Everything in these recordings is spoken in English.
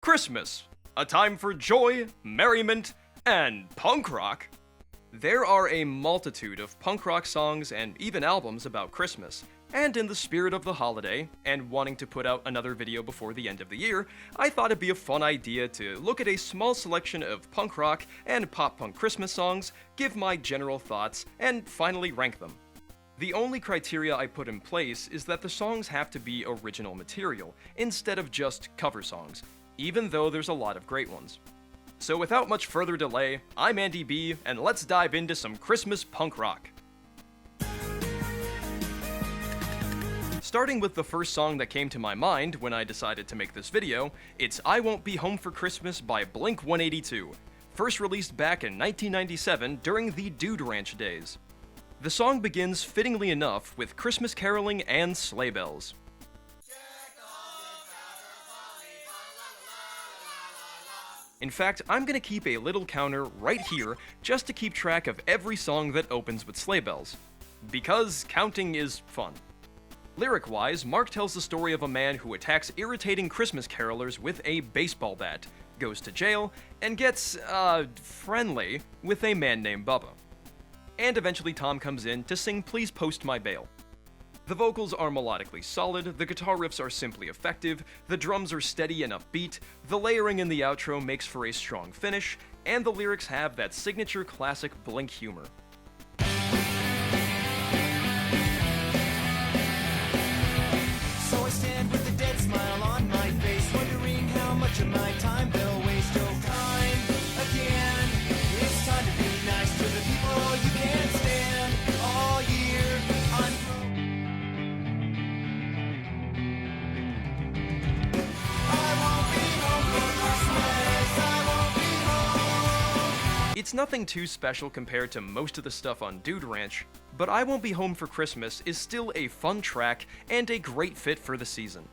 Christmas, a time for joy, merriment, and punk rock. There are a multitude of punk rock songs and even albums about Christmas, and in the spirit of the holiday, and wanting to put out another video before the end of the year, I thought it'd be a fun idea to look at a small selection of punk rock and pop-punk Christmas songs, give my general thoughts, and finally rank them. The only criteria I put in place is that the songs have to be original material, instead of just cover songs, even though there's a lot of great ones. So without much further delay, I'm Andyb, and let's dive into some Christmas punk rock. Starting with the first song that came to my mind when I decided to make this video, it's I Won't Be Home for Christmas by Blink-182, first released back in 1997 during the Dude Ranch days. The song begins fittingly enough with Christmas caroling and sleigh bells. In fact, I'm gonna keep a little counter right here just to keep track of every song that opens with sleigh bells. Because counting is fun. Lyric-wise, Mark tells the story of a man who attacks irritating Christmas carolers with a baseball bat, goes to jail, and gets, friendly with a man named Bubba. And eventually Tom comes in to sing Please Post My Bail. The vocals are melodically solid, the guitar riffs are simply effective, the drums are steady and upbeat, the layering in the outro makes for a strong finish, and the lyrics have that signature classic Blink humor. So I stand with a dead smile on my face, wondering how much of my time they'll waste. Oh, time again. It's time to be nice to the people you can't stand all year. I won't be home for Christmas. I won't be home. It's nothing too special compared to most of the stuff on Dude Ranch, but I Won't Be Home for Christmas is still a fun track and a great fit for the season.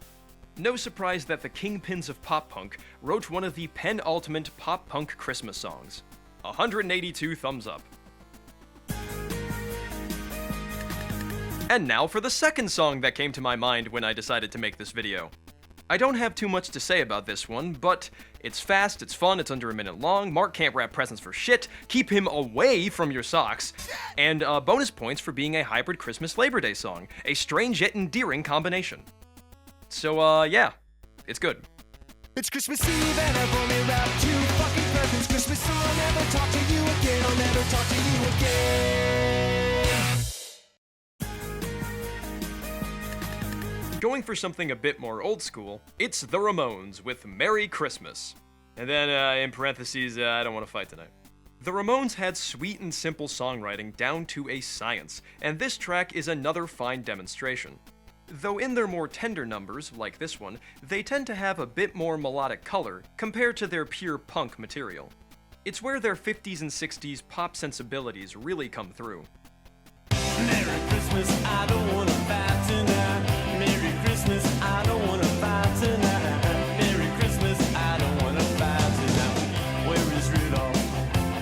No surprise that the kingpins of pop-punk wrote one of the penultimate pop-punk Christmas songs. 182 thumbs up. And now for the second song that came to my mind when I decided to make this video. I don't have too much to say about this one, but it's fast, it's fun, it's under a minute long, Mark can't wrap presents for shit, keep him away from your socks, and bonus points for being a hybrid Christmas Labor Day song, a strange yet endearing combination. So, yeah, it's good. It's Christmas Eve and I've only wrapped 2 fucking presents. Christmas, so I'll never talk to you again. I'll never talk to you again. Going for something a bit more old school, it's the Ramones with Merry Christmas. And then, in parentheses, I don't want to fight tonight. The Ramones had sweet and simple songwriting down to a science, and this track is another fine demonstration. Though in their more tender numbers, like this one, they tend to have a bit more melodic color compared to their pure punk material. It's where their 50s and 60s pop sensibilities really come through. Merry Christmas, I don't wanna fight tonight. Merry Christmas, I don't wanna fight tonight. Merry Christmas, I don't wanna fight tonight. Where is Rudolph?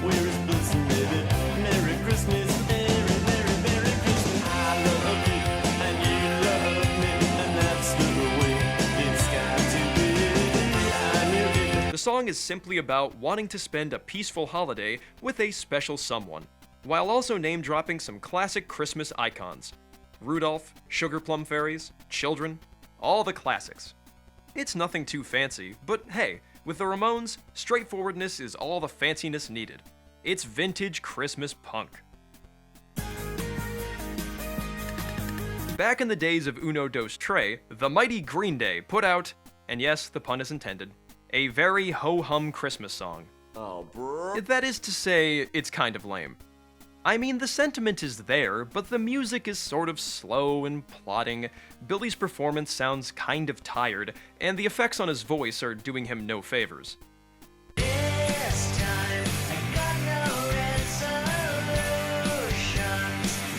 Where is Blitzen, baby? Merry Christmas, Merry, Merry, Merry Christmas. I love you, and you love me, and that's the way it's got to be. I knew it. The song is simply about wanting to spend a peaceful holiday with a special someone, while also name-dropping some classic Christmas icons. Rudolph, Sugar Plum Fairies, Children, all the classics. It's nothing too fancy, but hey, with the Ramones, straightforwardness is all the fanciness needed. It's vintage Christmas punk. Back in the days of Uno Dos Tres, the mighty Green Day put out, and yes, the pun is intended, a very ho-hum Christmas song. Oh, bro. That is to say, it's kind of lame. I mean, the sentiment is there, but the music is sort of slow and plodding, Billy's performance sounds kind of tired, and the effects on his voice are doing him no favors. This time, I got no resolutions.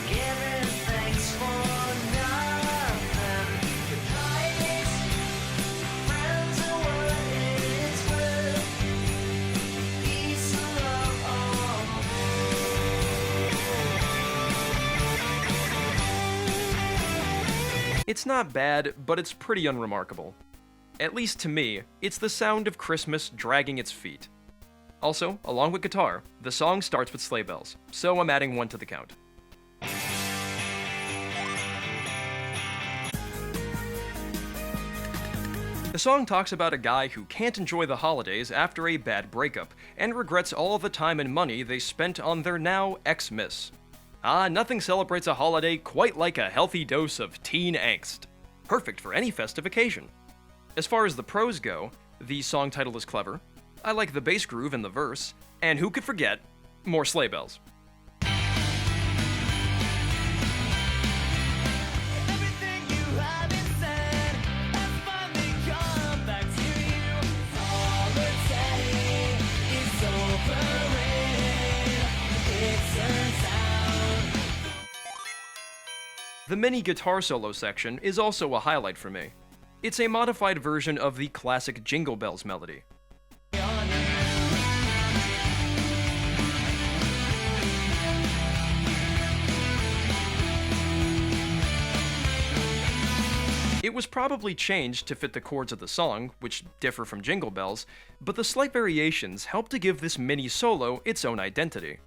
Giving thanks for nothing. The price, friends are what it's worth. Peace and love, oh. It's not bad, but it's pretty unremarkable. At least to me, it's the sound of Christmas dragging its feet. Also, along with guitar, the song starts with sleigh bells, so I'm adding one to the count. The song talks about a guy who can't enjoy the holidays after a bad breakup, and regrets all the time and money they spent on their now ex-miss. Nothing celebrates a holiday quite like a healthy dose of teen angst. Perfect for any festive occasion. As far as the prose go, the song title is clever, I like the bass groove in the verse, and who could forget, more sleigh bells. Everything you haven't said has finally come back to you. Holiday is overrated, it turns out. The mini guitar solo section is also a highlight for me. It's a modified version of the classic Jingle Bells melody. It was probably changed to fit the chords of the song, which differ from Jingle Bells, but the slight variations help to give this mini solo its own identity.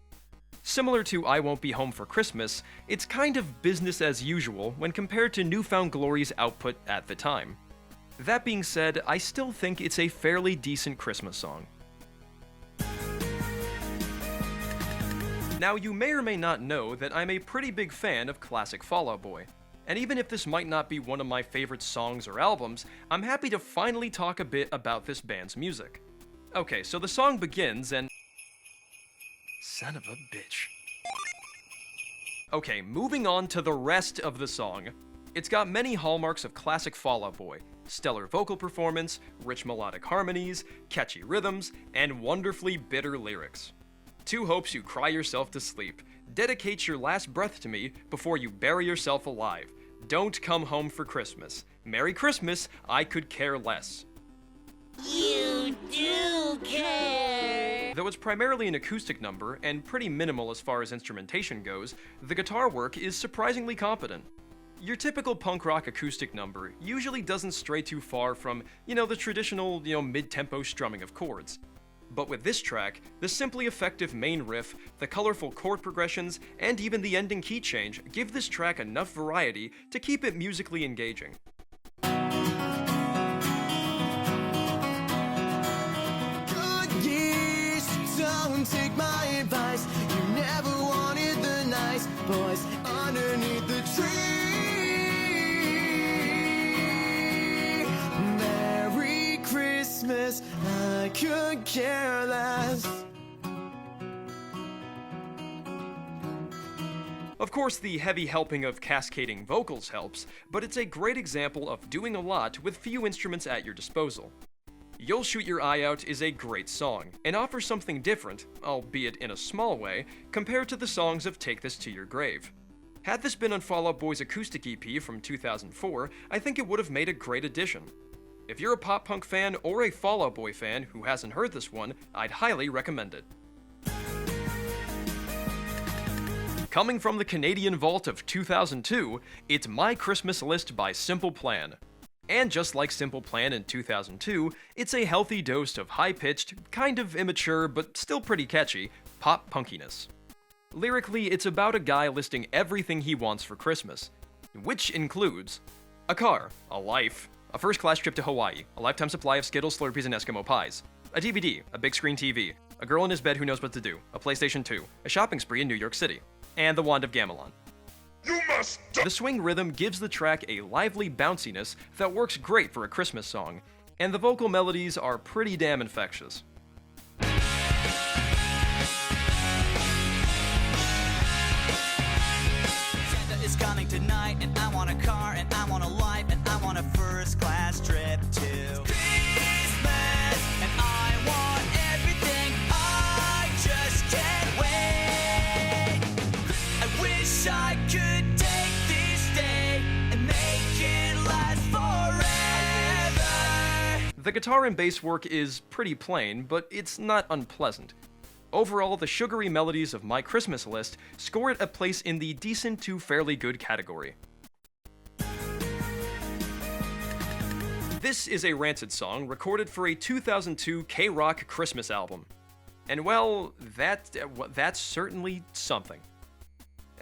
Similar to I Won't Be Home for Christmas, it's kind of business as usual when compared to New Found Glory's output at the time. That being said, I still think it's a fairly decent Christmas song. Now, you may or may not know that I'm a pretty big fan of classic Fall Out Boy. And even if this might not be one of my favorite songs or albums, I'm happy to finally talk a bit about this band's music. Okay, so the song begins and... Son of a bitch. Okay, moving on to the rest of the song. It's got many hallmarks of classic Fall Out Boy. Stellar vocal performance, rich melodic harmonies, catchy rhythms, and wonderfully bitter lyrics. Two hopes you cry yourself to sleep. Dedicate your last breath to me before you bury yourself alive. Don't come home for Christmas. Merry Christmas, I could care less. You do care. Though it's primarily an acoustic number and pretty minimal as far as instrumentation goes, the guitar work is surprisingly competent. Your typical punk rock acoustic number usually doesn't stray too far from, the traditional, mid-tempo strumming of chords. But with this track, the simply effective main riff, the colorful chord progressions, and even the ending key change give this track enough variety to keep it musically engaging. Good years, don't take my advice. You never wanted the nice boys underneath the tree. Merry Christmas, I could care less. Of course, the heavy helping of cascading vocals helps, but it's a great example of doing a lot with few instruments at your disposal. You'll Shoot Your Eye Out is a great song, and offers something different, albeit in a small way, compared to the songs of Take This to Your Grave. Had this been on Fall Out Boy's acoustic EP from 2004, I think it would have made a great addition. If you're a pop punk fan or a Fall Out Boy fan who hasn't heard this one, I'd highly recommend it. Coming from the Canadian vault of 2002, it's My Christmas List by Simple Plan. And just like Simple Plan in 2002, it's a healthy dose of high-pitched, kind of immature, but still pretty catchy, pop punkiness. Lyrically, it's about a guy listing everything he wants for Christmas, which includes a car, a life, a first-class trip to Hawaii, a lifetime supply of Skittles, Slurpees, and Eskimo pies, a DVD, a big screen TV, a girl in his bed who knows what to do, a PlayStation 2, a shopping spree in New York City, and the Wand of Gamelon. The swing rhythm gives the track a lively bounciness that works great for a Christmas song, and the vocal melodies are pretty damn infectious. Santa is coming tonight, and I want a car, and I want a life, and I want a first-class trip to Christmas, and I want everything. I just can't wait. I wish I could take this day and make it last forever. The guitar and bass work is pretty plain, but it's not unpleasant. Overall, the sugary melodies of My Christmas List score it a place in the decent to fairly good category. This is a Rancid song recorded for a 2002 K-Rock Christmas album. And well, that's certainly something.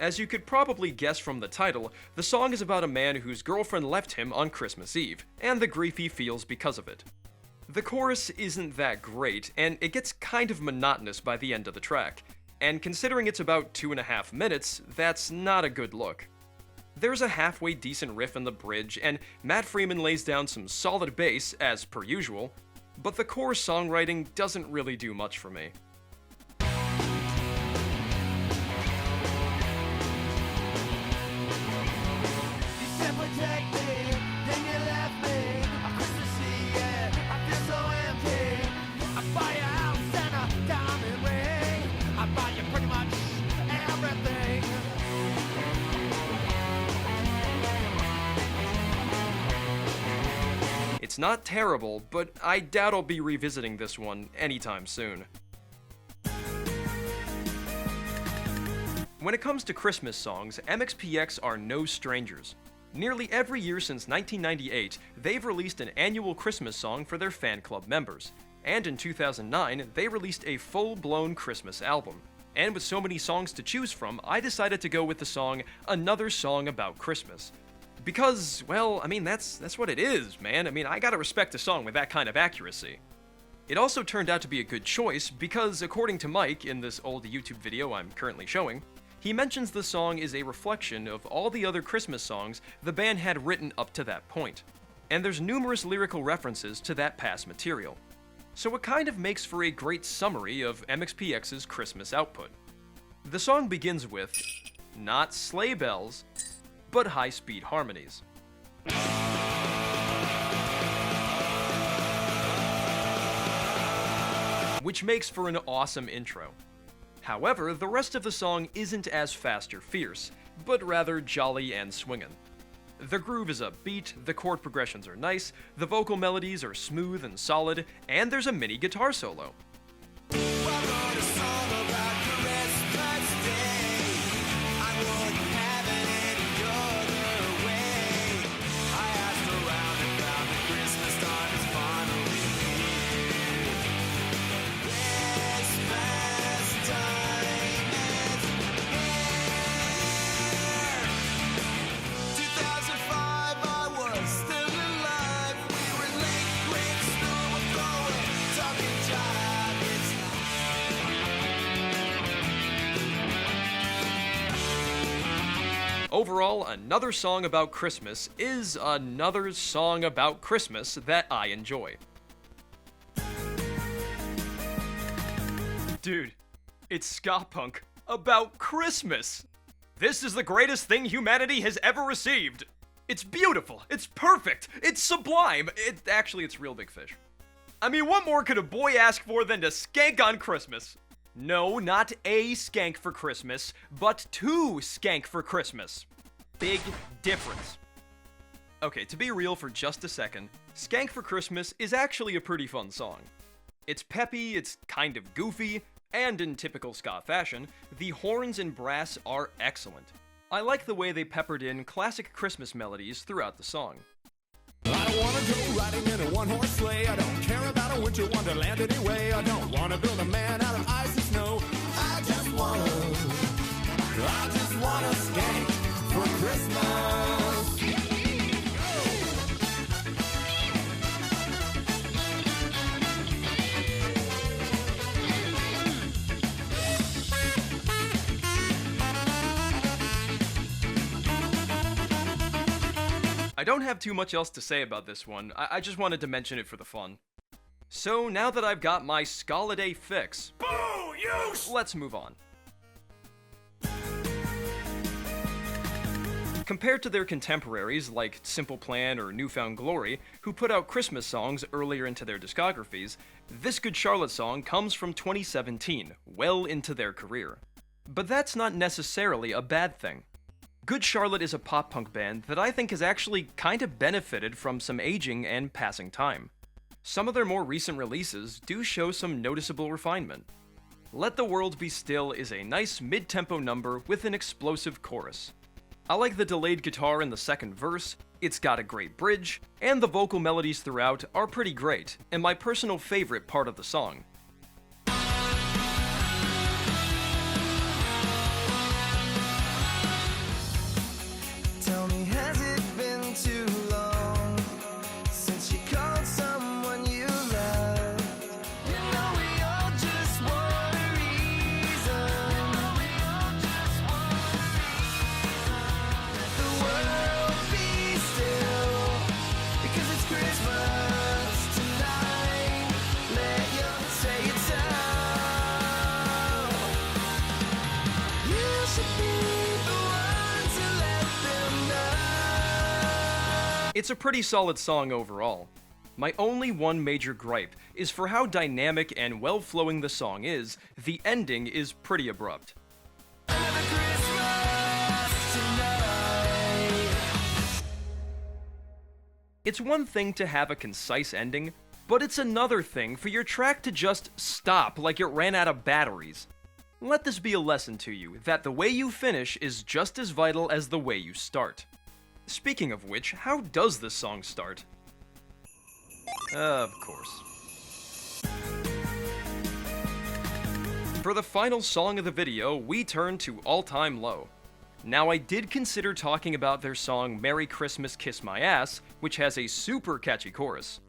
As you could probably guess from the title, the song is about a man whose girlfriend left him on Christmas Eve, and the grief he feels because of it. The chorus isn't that great, and it gets kind of monotonous by the end of the track, and considering it's about 2.5 minutes, that's not a good look. There's a halfway decent riff in the bridge, and Matt Freeman lays down some solid bass, as per usual, but the chorus songwriting doesn't really do much for me. It's not terrible, but I doubt I'll be revisiting this one anytime soon. When it comes to Christmas songs, MXPX are no strangers. Nearly every year since 1998, they've released an annual Christmas song for their fan club members. And in 2009, they released a full-blown Christmas album. And with so many songs to choose from, I decided to go with the song Another Song About Christmas. Because, well, I mean, that's what it is, man. I mean, I gotta respect a song with that kind of accuracy. It also turned out to be a good choice because, according to Mike in this old YouTube video I'm currently showing, he mentions the song is a reflection of all the other Christmas songs the band had written up to that point. And there's numerous lyrical references to that past material. So it kind of makes for a great summary of MXPX's Christmas output. The song begins with, not sleigh bells, but high-speed harmonies. Which makes for an awesome intro. However, the rest of the song isn't as fast or fierce, but rather jolly and swingin'. The groove is upbeat, the chord progressions are nice, the vocal melodies are smooth and solid, and there's a mini guitar solo. Overall, Another Song About Christmas is another song about Christmas that I enjoy. Dude, it's ska punk about Christmas! This is the greatest thing humanity has ever received! It's beautiful, it's perfect, it's sublime, it's real big fish. I mean, what more could a boy ask for than to skank on Christmas? No, not a skank for Christmas, but to skank for Christmas. Big difference. Okay, to be real for just a second, Skank for Christmas is actually a pretty fun song. It's peppy, it's kind of goofy, and in typical ska fashion, the horns and brass are excellent. I like the way they peppered in classic Christmas melodies throughout the song. I don't wanna go riding in a one-horse sleigh. I don't care about a winter wonderland anyway. I don't wanna build a man out of ice and snow. I just wanna skank for Christmas. I don't have too much else to say about this one, I just wanted to mention it for the fun. So now that I've got my Skaladay fix, Boo! You let's move on. Compared to their contemporaries like Simple Plan or Newfound Glory, who put out Christmas songs earlier into their discographies, this Good Charlotte song comes from 2017, well into their career. But that's not necessarily a bad thing. Good Charlotte is a pop-punk band that I think has actually kind of benefited from some aging and passing time. Some of their more recent releases do show some noticeable refinement. Let the World Be Still is a nice mid-tempo number with an explosive chorus. I like the delayed guitar in the second verse, it's got a great bridge, and the vocal melodies throughout are pretty great, and my personal favorite part of the song. Tell me, has it been too long since you called someone you loved? You know we all just want a reason. Let the world be still, because it's Christmas tonight. Let your say it's out. You should be the one to let them know. It's a pretty solid song overall. My only one major gripe is for how dynamic and well-flowing the song is, the ending is pretty abrupt. Another Christmas tonight. It's one thing to have a concise ending, but it's another thing for your track to just stop like it ran out of batteries. Let this be a lesson to you that the way you finish is just as vital as the way you start. Speaking of which, how does this song start? Of course. For the final song of the video, we turn to All Time Low. Now, I did consider talking about their song Merry Christmas Kiss My Ass, which has a super catchy chorus.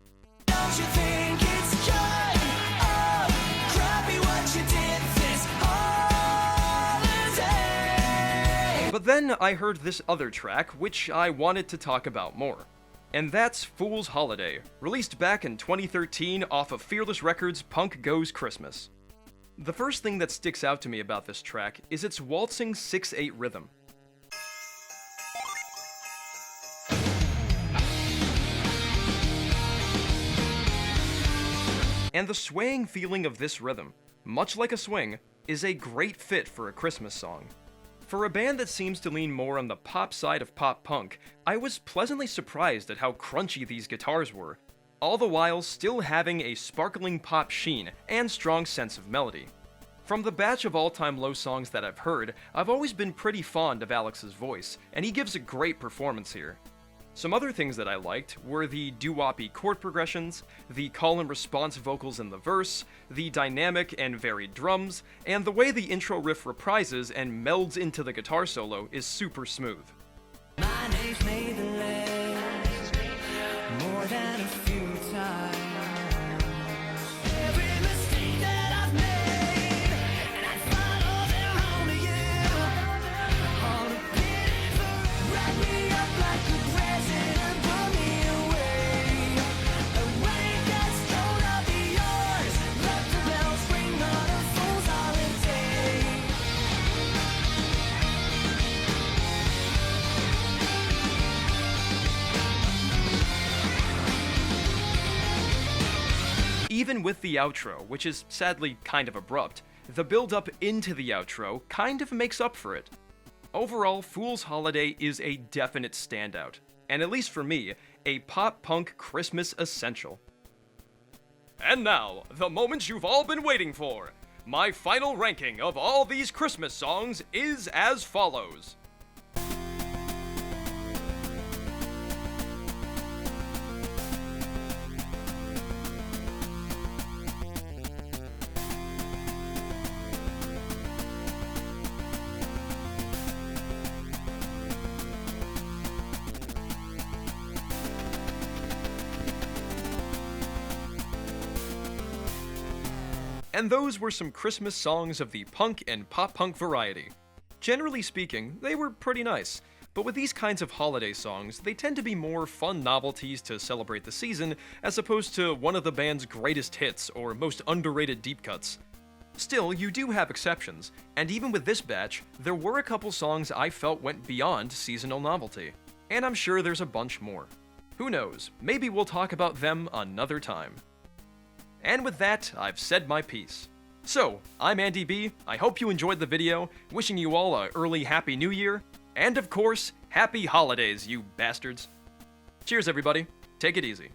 Don't you think it's kind of crappy what you did this holiday? But then I heard this other track, which I wanted to talk about more. And that's Fool's Holiday, released back in 2013 off of Fearless Records' Punk Goes Christmas. The first thing that sticks out to me about this track is its waltzing 6/8 rhythm. And the swaying feeling of this rhythm, much like a swing, is a great fit for a Christmas song. For a band that seems to lean more on the pop side of pop punk, I was pleasantly surprised at how crunchy these guitars were, all the while still having a sparkling pop sheen and strong sense of melody. From the batch of All Time Low songs that I've heard, I've always been pretty fond of Alex's voice, and he gives a great performance here. Some other things that I liked were the doo-woppy chord progressions, the call and response vocals in the verse, the dynamic and varied drums, and the way the intro riff reprises and melds into the guitar solo is super smooth. My name's made the list more than a few times. Every mistake that I've made, and I follow them home to you. On a paper, wrap me up like a present and put me away. A way that's gonna be yours. Let the bells ring on a fool's holiday. Even with the outro, which is sadly kind of abrupt, the build-up into the outro kind of makes up for it. Overall, Fool's Holiday is a definite standout, and at least for me, a pop-punk Christmas essential. And now, the moment you've all been waiting for. My final ranking of all these Christmas songs is as follows. And those were some Christmas songs of the punk and pop-punk variety. Generally speaking, they were pretty nice, but with these kinds of holiday songs, they tend to be more fun novelties to celebrate the season, as opposed to one of the band's greatest hits or most underrated deep cuts. Still, you do have exceptions, and even with this batch, there were a couple songs I felt went beyond seasonal novelty. And I'm sure there's a bunch more. Who knows, maybe we'll talk about them another time. And with that, I've said my piece. So, I'm Andyb, I hope you enjoyed the video, wishing you all a early Happy New Year, and of course, Happy Holidays, you bastards. Cheers everybody, take it easy.